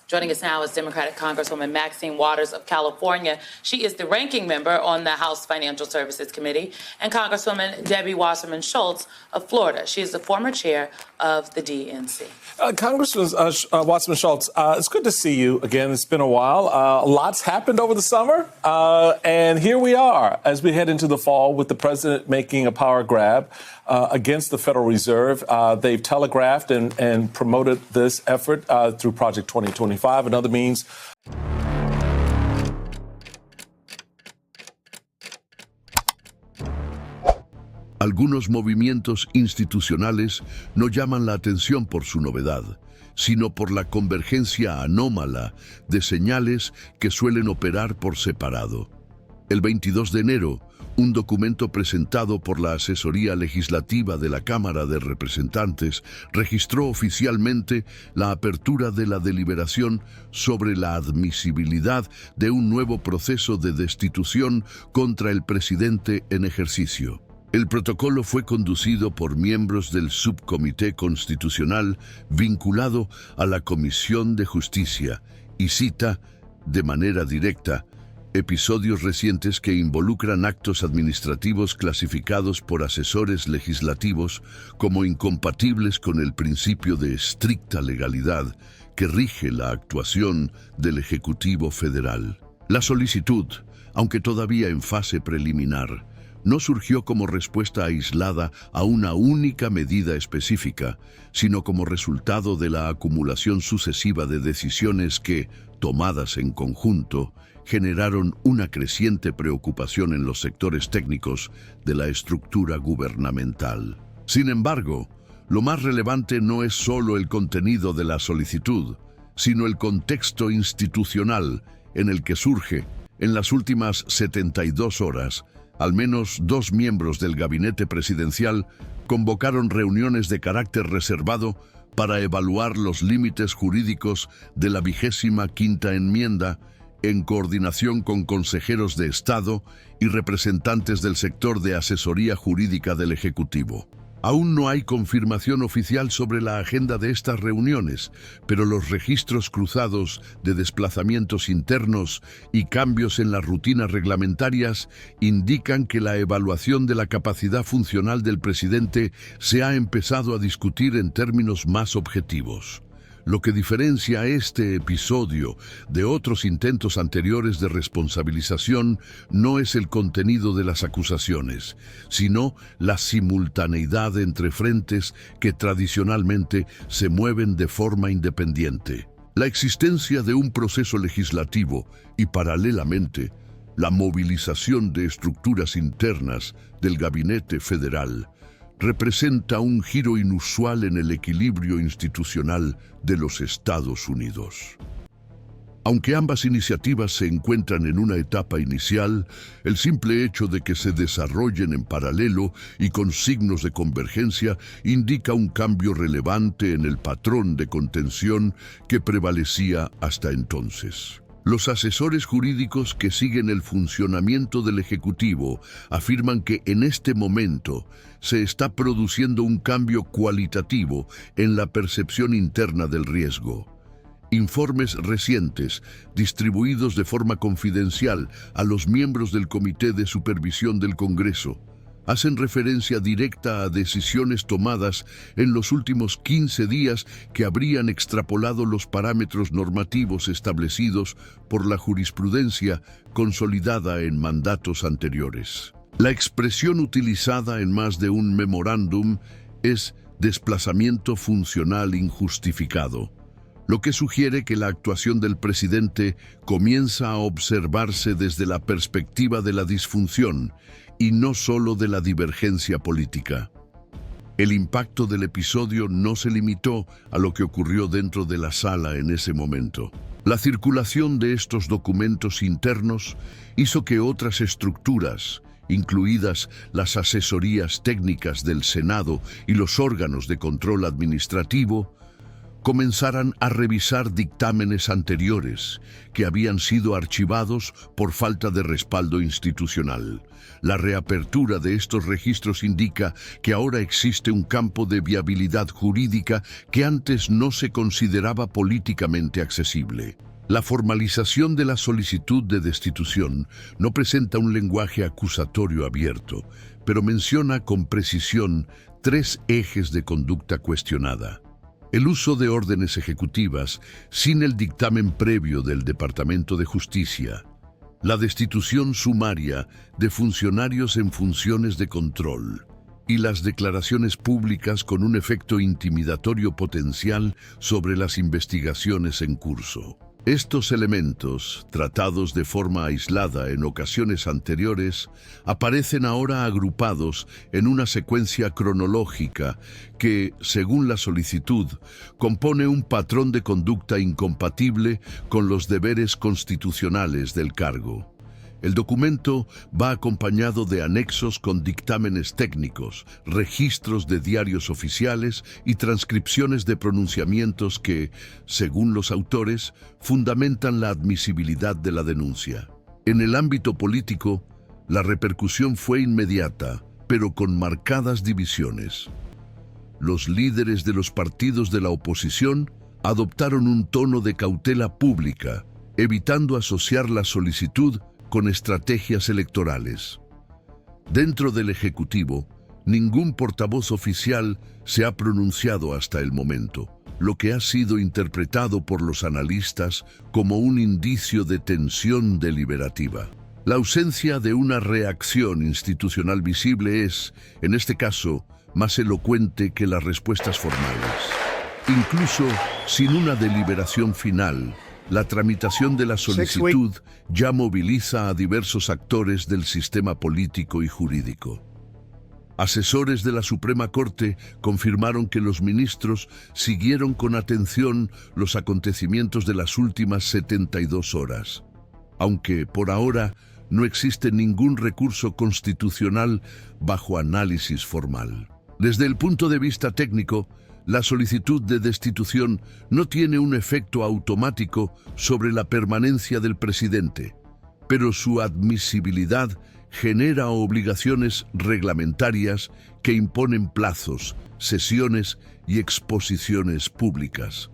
Joining us now is Democratic Congresswoman Maxine Waters of California. She is the ranking member on the House Financial Services Committee, and Congresswoman Debbie Wasserman Schultz of Florida. She is the former chair of the DNC. Congressman Wasserman Schultz, it's good to see you again. It's been a while. Lots happened over the summer, and here we are as we head into the fall with the president making a power grab against the Federal Reserve. They've telegraphed and promoted this effort through Project 2025 and other means. Algunos movimientos institucionales no llaman la atención por su novedad, sino por la convergencia anómala de señales que suelen operar por separado. El 22 de enero, un documento presentado por la Asesoría Legislativa de la Cámara de Representantes registró oficialmente la apertura de la deliberación sobre la admisibilidad de un nuevo proceso de destitución contra el presidente en ejercicio. El protocolo fue conducido por miembros del Subcomité Constitucional vinculado a la Comisión de Justicia y cita, de manera directa, episodios recientes que involucran actos administrativos clasificados por asesores legislativos como incompatibles con el principio de estricta legalidad que rige la actuación del Ejecutivo Federal. La solicitud, aunque todavía en fase preliminar, no surgió como respuesta aislada a una única medida específica, sino como resultado de la acumulación sucesiva de decisiones que, tomadas en conjunto, generaron una creciente preocupación en los sectores técnicos de la estructura gubernamental. Sin embargo, lo más relevante no es solo el contenido de la solicitud, sino el contexto institucional en el que surge. En las últimas 72 horas, al menos 2 miembros del gabinete presidencial convocaron reuniones de carácter reservado para evaluar los límites jurídicos de la 25ª enmienda en coordinación con consejeros de Estado y representantes del sector de asesoría jurídica del Ejecutivo. Aún no hay confirmación oficial sobre la agenda de estas reuniones, pero los registros cruzados de desplazamientos internos y cambios en las rutinas reglamentarias indican que la evaluación de la capacidad funcional del presidente se ha empezado a discutir en términos más objetivos. Lo que diferencia este episodio de otros intentos anteriores de responsabilización no es el contenido de las acusaciones, sino la simultaneidad entre frentes que tradicionalmente se mueven de forma independiente. La existencia de un proceso legislativo y, paralelamente, la movilización de estructuras internas del Gabinete Federal representa un giro inusual en el equilibrio institucional de los Estados Unidos. Aunque ambas iniciativas se encuentran en una etapa inicial, el simple hecho de que se desarrollen en paralelo y con signos de convergencia indica un cambio relevante en el patrón de contención que prevalecía hasta entonces. Los asesores jurídicos que siguen el funcionamiento del Ejecutivo afirman que en este momento se está produciendo un cambio cualitativo en la percepción interna del riesgo. Informes recientes, distribuidos de forma confidencial a los miembros del Comité de Supervisión del Congreso, hacen referencia directa a decisiones tomadas en los últimos 15 días que habrían extrapolado los parámetros normativos establecidos por la jurisprudencia consolidada en mandatos anteriores. La expresión utilizada en más de un memorándum es desplazamiento funcional injustificado, lo que sugiere que la actuación del presidente comienza a observarse desde la perspectiva de la disfunción y no solo de la divergencia política. El impacto del episodio no se limitó a lo que ocurrió dentro de la sala en ese momento. La circulación de estos documentos internos hizo que otras estructuras, incluidas las asesorías técnicas del Senado y los órganos de control administrativo, comenzaran a revisar dictámenes anteriores que habían sido archivados por falta de respaldo institucional. La reapertura de estos registros indica que ahora existe un campo de viabilidad jurídica que antes no se consideraba políticamente accesible. La formalización de la solicitud de destitución no presenta un lenguaje acusatorio abierto, pero menciona con precisión 3 ejes de conducta cuestionada. El uso de órdenes ejecutivas sin el dictamen previo del Departamento de Justicia, la destitución sumaria de funcionarios en funciones de control y las declaraciones públicas con un efecto intimidatorio potencial sobre las investigaciones en curso. Estos elementos, tratados de forma aislada en ocasiones anteriores, aparecen ahora agrupados en una secuencia cronológica que, según la solicitud, compone un patrón de conducta incompatible con los deberes constitucionales del cargo. El documento va acompañado de anexos con dictámenes técnicos, registros de diarios oficiales y transcripciones de pronunciamientos que, según los autores, fundamentan la admisibilidad de la denuncia. En el ámbito político, la repercusión fue inmediata, pero con marcadas divisiones. Los líderes de los partidos de la oposición adoptaron un tono de cautela pública, evitando asociar la solicitud con estrategias electorales. Dentro del Ejecutivo, ningún portavoz oficial se ha pronunciado hasta el momento, lo que ha sido interpretado por los analistas como un indicio de tensión deliberativa. La ausencia de una reacción institucional visible es, en este caso, más elocuente que las respuestas formales. Incluso sin una deliberación final, la tramitación de la solicitud ya moviliza a diversos actores del sistema político y jurídico. Asesores de la Suprema Corte confirmaron que los ministros siguieron con atención los acontecimientos de las últimas 72 horas, aunque por ahora no existe ningún recurso constitucional bajo análisis formal. Desde el punto de vista técnico, la solicitud de destitución no tiene un efecto automático sobre la permanencia del presidente, pero su admisibilidad genera obligaciones reglamentarias que imponen plazos, sesiones y exposiciones públicas.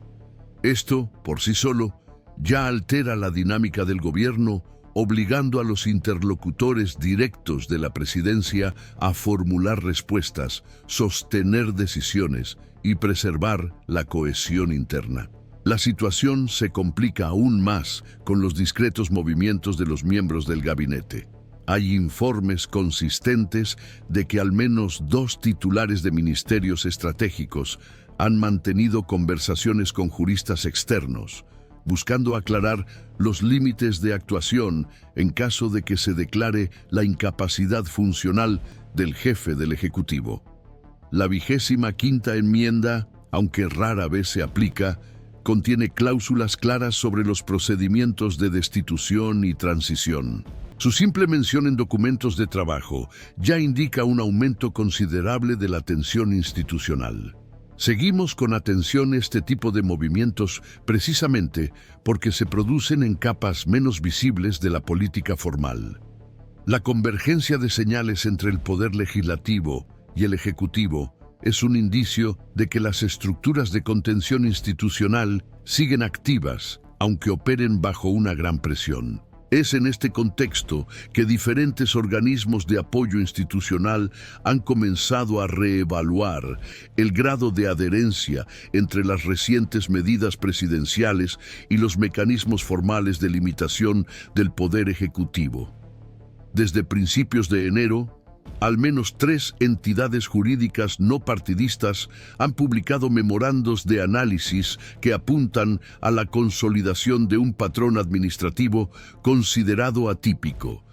Esto, por sí solo, ya altera la dinámica del gobierno, obligando a los interlocutores directos de la presidencia a formular respuestas, sostener decisiones y preservar la cohesión interna. La situación se complica aún más con los discretos movimientos de los miembros del gabinete. Hay informes consistentes de que al menos 2 titulares de ministerios estratégicos han mantenido conversaciones con juristas externos, buscando aclarar los límites de actuación en caso de que se declare la incapacidad funcional del jefe del Ejecutivo. La 25ª enmienda, aunque rara vez se aplica, contiene cláusulas claras sobre los procedimientos de destitución y transición. Su simple mención en documentos de trabajo ya indica un aumento considerable de la tensión institucional. Seguimos con atención este tipo de movimientos precisamente porque se producen en capas menos visibles de la política formal. La convergencia de señales entre el poder legislativo y el ejecutivo es un indicio de que las estructuras de contención institucional siguen activas, aunque operen bajo una gran presión. Es en este contexto que diferentes organismos de apoyo institucional han comenzado a reevaluar el grado de adherencia entre las recientes medidas presidenciales y los mecanismos formales de limitación del poder ejecutivo. Desde principios de enero, al menos 3 entidades jurídicas no partidistas han publicado memorandos de análisis que apuntan a la consolidación de un patrón administrativo considerado atípico,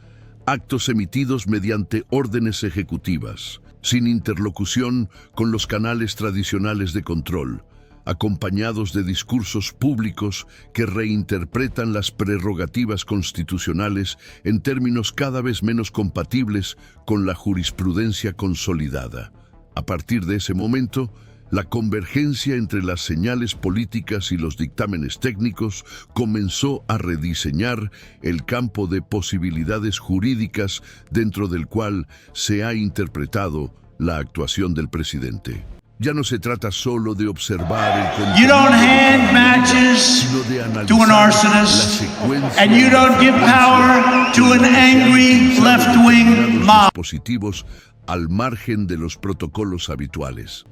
actos emitidos mediante órdenes ejecutivas, sin interlocución con los canales tradicionales de control, acompañados de discursos públicos que reinterpretan las prerrogativas constitucionales en términos cada vez menos compatibles con la jurisprudencia consolidada. A partir de ese momento, La convergencia entre las señales políticas y los dictámenes técnicos comenzó a rediseñar el campo de posibilidades jurídicas dentro del cual se ha interpretado la actuación del presidente. Ya no se trata solo de observar el contenido, You don't hand matches sino de analizar to an la arsonist, secuencia and you don't give power to an angry left-wing mob. dispositivos al margen de los protocolos habituales.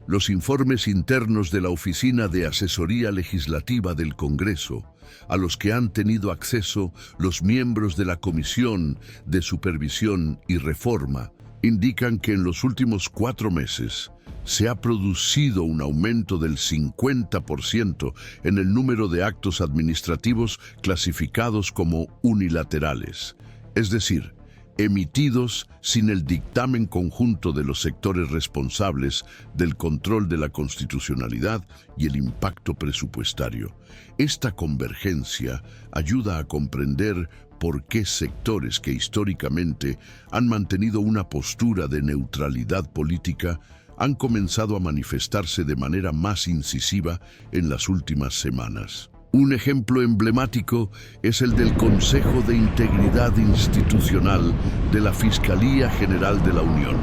Los informes internos de la Oficina de Asesoría Legislativa del Congreso, a los que han tenido acceso los miembros de la Comisión de Supervisión y Reforma, indican que en los últimos 4 meses se ha producido un aumento del 50% en el número de actos administrativos clasificados como unilaterales, es decir, emitidos sin el dictamen conjunto de los sectores responsables del control de la constitucionalidad y el impacto presupuestario. Esta convergencia ayuda a comprender por qué sectores que históricamente han mantenido una postura de neutralidad política han comenzado a manifestarse de manera más incisiva en las últimas semanas. Un ejemplo emblemático es el del Consejo de Integridad Institucional de la Fiscalía General de la Unión,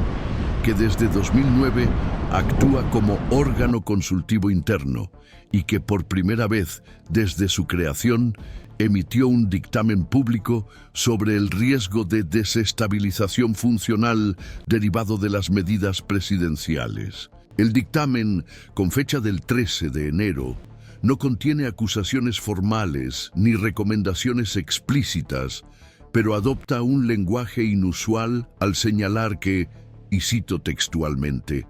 que desde 2009 actúa como órgano consultivo interno y que por primera vez desde su creación emitió un dictamen público sobre el riesgo de desestabilización funcional derivado de las medidas presidenciales. El dictamen, con fecha del 13 de enero, no contiene acusaciones formales ni recomendaciones explícitas, pero adopta un lenguaje inusual al señalar que, y cito textualmente,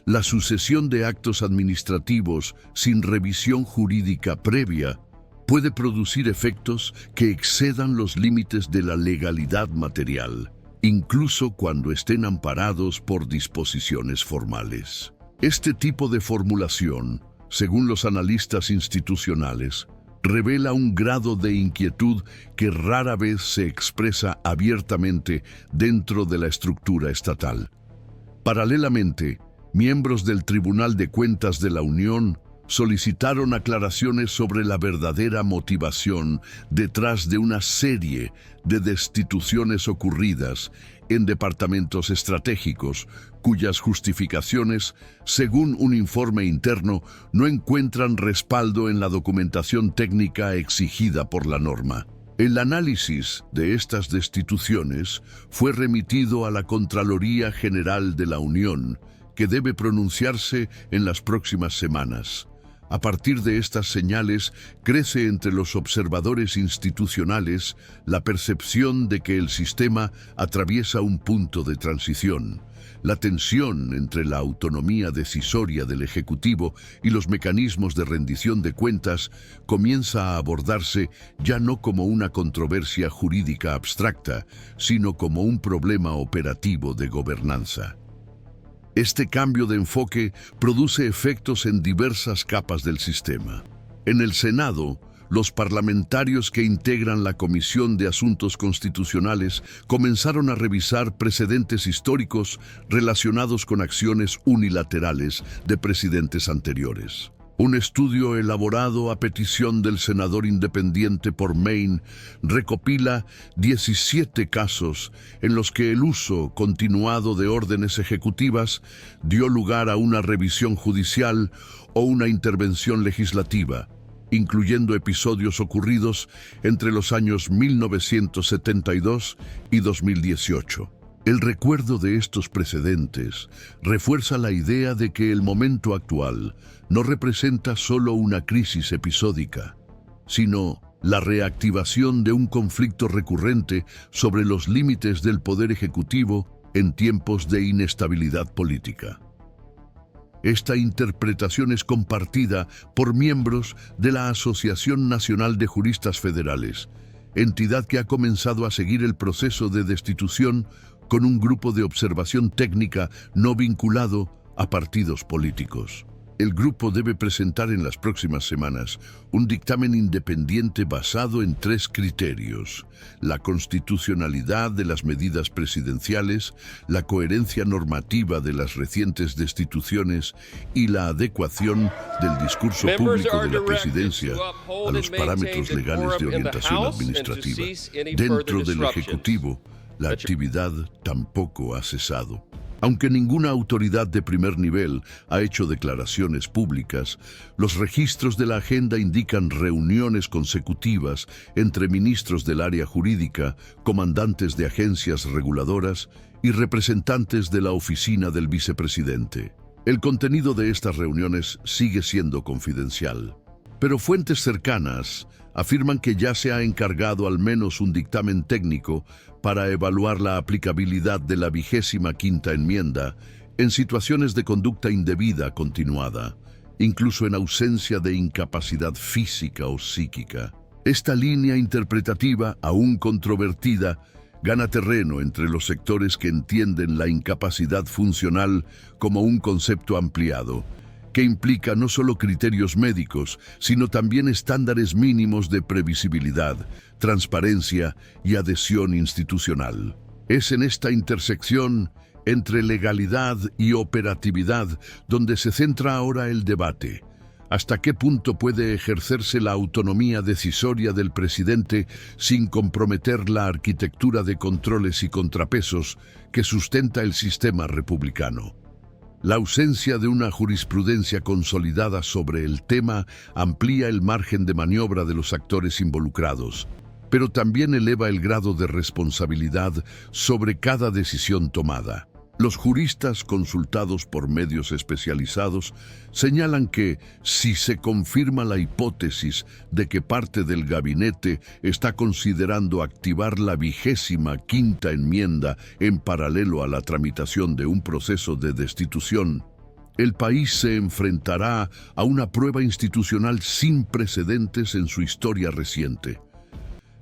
la sucesión de actos administrativos sin revisión jurídica previa puede producir efectos que excedan los límites de la legalidad material, incluso cuando estén amparados por disposiciones formales. Este tipo de formulación, según los analistas institucionales, revela un grado de inquietud que rara vez se expresa abiertamente dentro de la estructura estatal. Paralelamente, miembros del Tribunal de Cuentas de la Unión solicitaron aclaraciones sobre la verdadera motivación detrás de una serie de destituciones ocurridas en departamentos estratégicos, cuyas justificaciones, según un informe interno, no encuentran respaldo en la documentación técnica exigida por la norma. El análisis de estas destituciones fue remitido a la Contraloría General de la Unión, que debe pronunciarse en las próximas semanas. A partir de estas señales, crece entre los observadores institucionales la percepción de que el sistema atraviesa un punto de transición. La tensión entre la autonomía decisoria del Ejecutivo y los mecanismos de rendición de cuentas comienza a abordarse ya no como una controversia jurídica abstracta, sino como un problema operativo de gobernanza. Este cambio de enfoque produce efectos en diversas capas del sistema. En el Senado, los parlamentarios que integran la Comisión de Asuntos Constitucionales comenzaron a revisar precedentes históricos relacionados con acciones unilaterales de presidentes anteriores. Un estudio elaborado a petición del senador independiente por Maine recopila 17 casos en los que el uso continuado de órdenes ejecutivas dio lugar a una revisión judicial o una intervención legislativa, incluyendo episodios ocurridos entre los años 1972 y 2018. El recuerdo de estos precedentes refuerza la idea de que el momento actual no representa solo una crisis episódica, sino la reactivación de un conflicto recurrente sobre los límites del poder ejecutivo en tiempos de inestabilidad política. Esta interpretación es compartida por miembros de la Asociación Nacional de Juristas Federales, entidad que ha comenzado a seguir el proceso de destitución con un grupo de observación técnica no vinculado a partidos políticos. El grupo debe presentar en las próximas semanas un dictamen independiente basado en 3 criterios: la constitucionalidad de las medidas presidenciales, la coherencia normativa de las recientes destituciones y la adecuación del discurso público de la presidencia a los parámetros legales de orientación administrativa. Dentro del Ejecutivo, la actividad tampoco ha cesado. Aunque ninguna autoridad de primer nivel ha hecho declaraciones públicas, los registros de la agenda indican reuniones consecutivas entre ministros del área jurídica, comandantes de agencias reguladoras y representantes de la oficina del vicepresidente. El contenido de estas reuniones sigue siendo confidencial, pero fuentes cercanas afirman que ya se ha encargado al menos un dictamen técnico para evaluar la aplicabilidad de la 25ª enmienda en situaciones de conducta indebida continuada, incluso en ausencia de incapacidad física o psíquica. Esta línea interpretativa, aún controvertida, gana terreno entre los sectores que entienden la incapacidad funcional como un concepto ampliado, que implica no solo criterios médicos, sino también estándares mínimos de previsibilidad, transparencia y adhesión institucional. Es en esta intersección entre legalidad y operatividad donde se centra ahora el debate. ¿Hasta qué punto puede ejercerse la autonomía decisoria del presidente sin comprometer la arquitectura de controles y contrapesos que sustenta el sistema republicano? La ausencia de una jurisprudencia consolidada sobre el tema amplía el margen de maniobra de los actores involucrados, pero también eleva el grado de responsabilidad sobre cada decisión tomada. Los juristas consultados por medios especializados señalan que, si se confirma la hipótesis de que parte del gabinete está considerando activar la 25ª enmienda en paralelo a la tramitación de un proceso de destitución, el país se enfrentará a una prueba institucional sin precedentes en su historia reciente.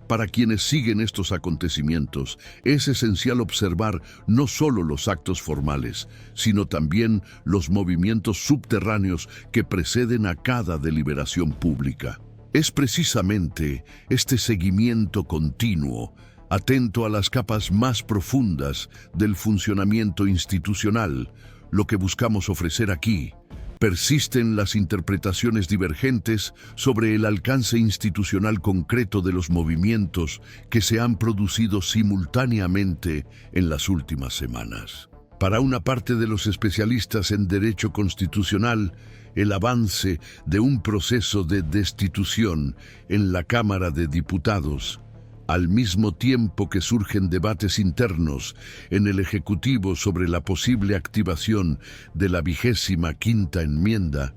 Para quienes siguen estos acontecimientos, es esencial observar no solo los actos formales, sino también los movimientos subterráneos que preceden a cada deliberación pública. Es precisamente este seguimiento continuo, atento a las capas más profundas del funcionamiento institucional, lo que buscamos ofrecer aquí. Persisten las interpretaciones divergentes sobre el alcance institucional concreto de los movimientos que se han producido simultáneamente en las últimas semanas. Para una parte de los especialistas en derecho constitucional, el avance de un proceso de destitución en la Cámara de Diputados, al mismo tiempo que surgen debates internos en el Ejecutivo sobre la posible activación de la 25ª enmienda,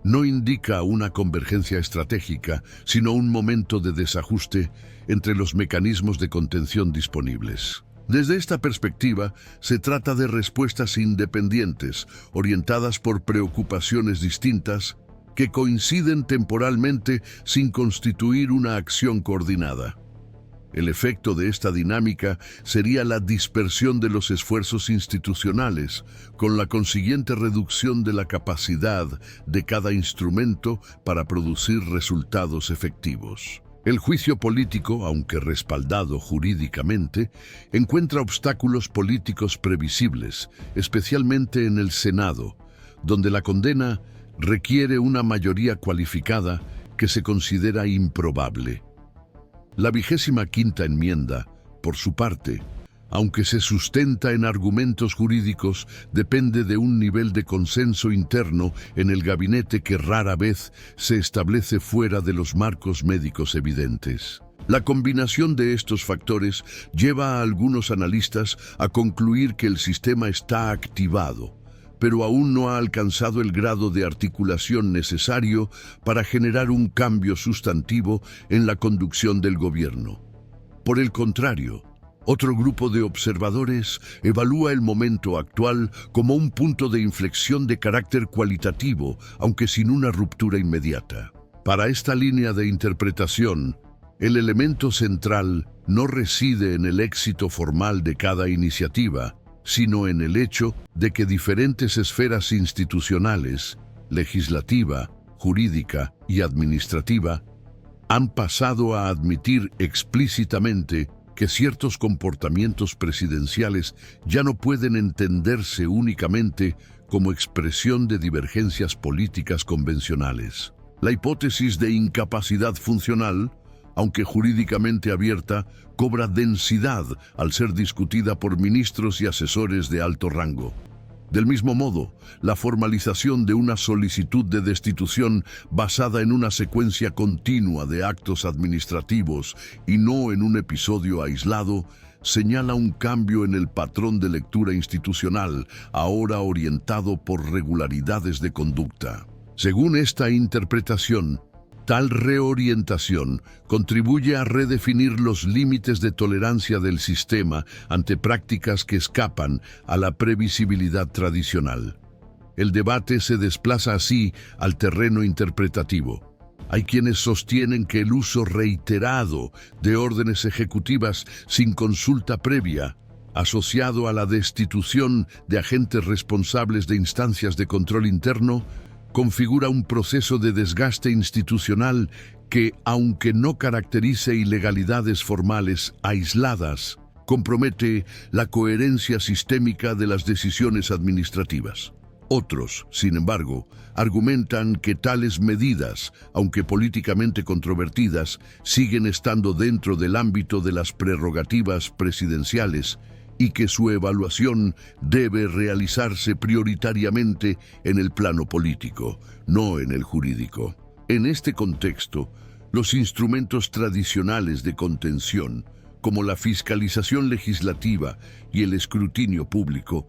no indica una convergencia estratégica, sino un momento de desajuste entre los mecanismos de contención disponibles. Desde esta perspectiva, se trata de respuestas independientes, orientadas por preocupaciones distintas, que coinciden temporalmente sin constituir una acción coordinada. El efecto de esta dinámica sería la dispersión de los esfuerzos institucionales, con la consiguiente reducción de la capacidad de cada instrumento para producir resultados efectivos. El juicio político, aunque respaldado jurídicamente, encuentra obstáculos políticos previsibles, especialmente en el Senado, donde la condena requiere una mayoría cualificada que se considera improbable. La 25ª enmienda, por su parte, aunque se sustenta en argumentos jurídicos, depende de un nivel de consenso interno en el gabinete que rara vez se establece fuera de los marcos médicos evidentes. La combinación de estos factores lleva a algunos analistas a concluir que el sistema está activado, pero aún no ha alcanzado el grado de articulación necesario para generar un cambio sustantivo en la conducción del gobierno. Por el contrario, otro grupo de observadores evalúa el momento actual como un punto de inflexión de carácter cualitativo, aunque sin una ruptura inmediata. Para esta línea de interpretación, el elemento central no reside en el éxito formal de cada iniciativa, sino en el hecho de que diferentes esferas institucionales, legislativa, jurídica y administrativa, han pasado a admitir explícitamente que ciertos comportamientos presidenciales ya no pueden entenderse únicamente como expresión de divergencias políticas convencionales. La hipótesis de incapacidad funcional, aunque jurídicamente abierta, cobra densidad al ser discutida por ministros y asesores de alto rango. Del mismo modo, la formalización de una solicitud de destitución basada en una secuencia continua de actos administrativos y no en un episodio aislado, señala un cambio en el patrón de lectura institucional, ahora orientado por regularidades de conducta. Según esta interpretación, tal reorientación contribuye a redefinir los límites de tolerancia del sistema ante prácticas que escapan a la previsibilidad tradicional. El debate se desplaza así al terreno interpretativo. Hay quienes sostienen que el uso reiterado de órdenes ejecutivas sin consulta previa, asociado a la destitución de agentes responsables de instancias de control interno, configura un proceso de desgaste institucional que, aunque no caracterice ilegalidades formales aisladas, compromete la coherencia sistémica de las decisiones administrativas. Otros, sin embargo, argumentan que tales medidas, aunque políticamente controvertidas, siguen estando dentro del ámbito de las prerrogativas presidenciales y que su evaluación debe realizarse prioritariamente en el plano político, no en el jurídico. En este contexto, los instrumentos tradicionales de contención, como la fiscalización legislativa y el escrutinio público,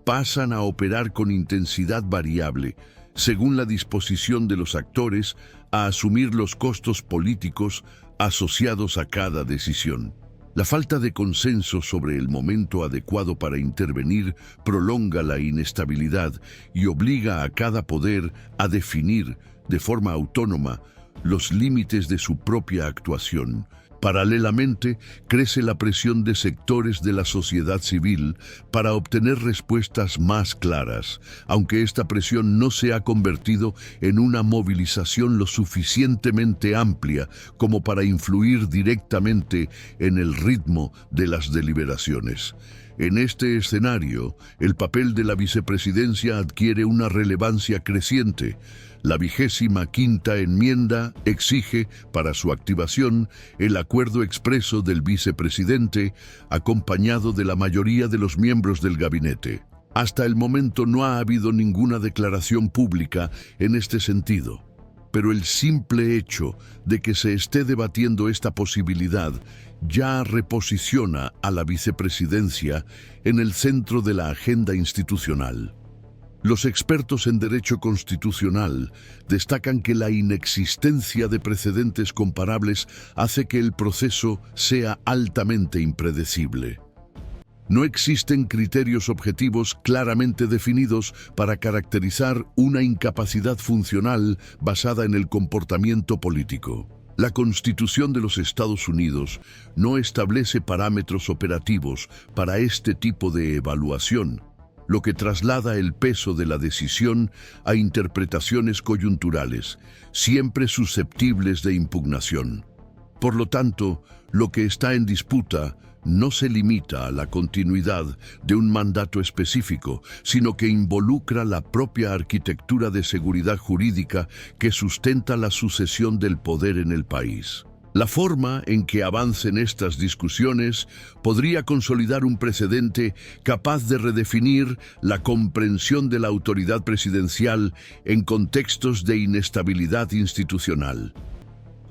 pasan a operar con intensidad variable, según la disposición de los actores a asumir los costos políticos asociados a cada decisión. La falta de consenso sobre el momento adecuado para intervenir prolonga la inestabilidad y obliga a cada poder a definir, de forma autónoma, los límites de su propia actuación. Paralelamente, crece la presión de sectores de la sociedad civil para obtener respuestas más claras, aunque esta presión no se ha convertido en una movilización lo suficientemente amplia como para influir directamente en el ritmo de las deliberaciones. En este escenario, el papel de la vicepresidencia adquiere una relevancia creciente. La 25ª enmienda exige, para su activación, el acuerdo expreso del vicepresidente, acompañado de la mayoría de los miembros del gabinete. Hasta el momento no ha habido ninguna declaración pública en este sentido, pero el simple hecho de que se esté debatiendo esta posibilidad ya reposiciona a la vicepresidencia en el centro de la agenda institucional. Los expertos en derecho constitucional destacan que la inexistencia de precedentes comparables hace que el proceso sea altamente impredecible. No existen criterios objetivos claramente definidos para caracterizar una incapacidad funcional basada en el comportamiento político. La Constitución de los Estados Unidos no establece parámetros operativos para este tipo de evaluación, lo que traslada el peso de la decisión a interpretaciones coyunturales, siempre susceptibles de impugnación. Por lo tanto, lo que está en disputa no se limita a la continuidad de un mandato específico, sino que involucra la propia arquitectura de seguridad jurídica que sustenta la sucesión del poder en el país. La forma en que avancen estas discusiones podría consolidar un precedente capaz de redefinir la comprensión de la autoridad presidencial en contextos de inestabilidad institucional.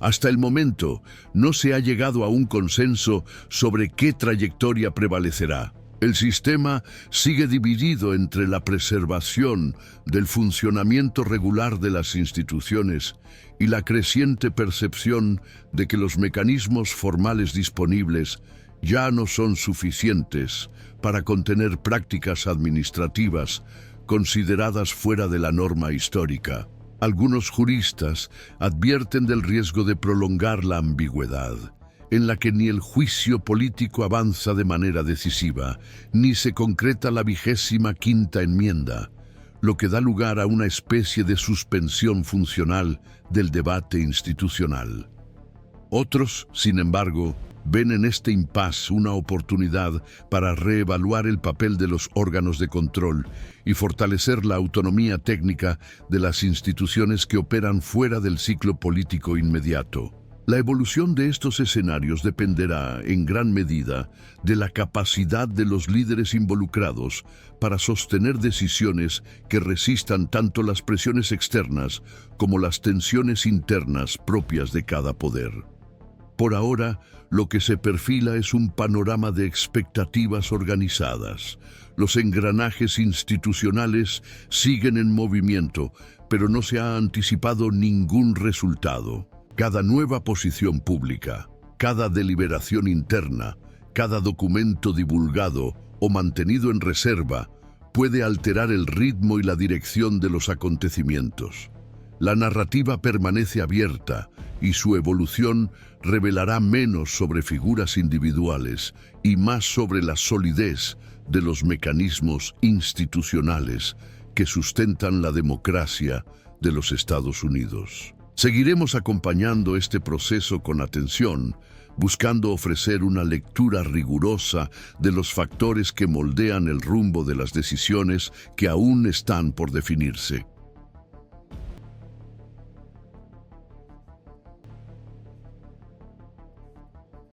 Hasta el momento, no se ha llegado a un consenso sobre qué trayectoria prevalecerá. El sistema sigue dividido entre la preservación del funcionamiento regular de las instituciones y la creciente percepción de que los mecanismos formales disponibles ya no son suficientes para contener prácticas administrativas consideradas fuera de la norma histórica. Algunos juristas advierten del riesgo de prolongar la ambigüedad, en la que ni el juicio político avanza de manera decisiva, ni se concreta la 25ª enmienda, lo que da lugar a una especie de suspensión funcional del debate institucional. Otros, sin embargo, ven en este impasse una oportunidad para reevaluar el papel de los órganos de control y fortalecer la autonomía técnica de las instituciones que operan fuera del ciclo político inmediato. La evolución de estos escenarios dependerá, en gran medida, de la capacidad de los líderes involucrados para sostener decisiones que resistan tanto las presiones externas como las tensiones internas propias de cada poder. Por ahora, lo que se perfila es un panorama de expectativas organizadas. Los engranajes institucionales siguen en movimiento, pero no se ha anticipado ningún resultado. Cada nueva posición pública, cada deliberación interna, cada documento divulgado o mantenido en reserva puede alterar el ritmo y la dirección de los acontecimientos. La narrativa permanece abierta y su evolución revelará menos sobre figuras individuales y más sobre la solidez de los mecanismos institucionales que sustentan la democracia de los Estados Unidos. Seguiremos acompañando este proceso con atención, buscando ofrecer una lectura rigurosa de los factores que moldean el rumbo de las decisiones que aún están por definirse.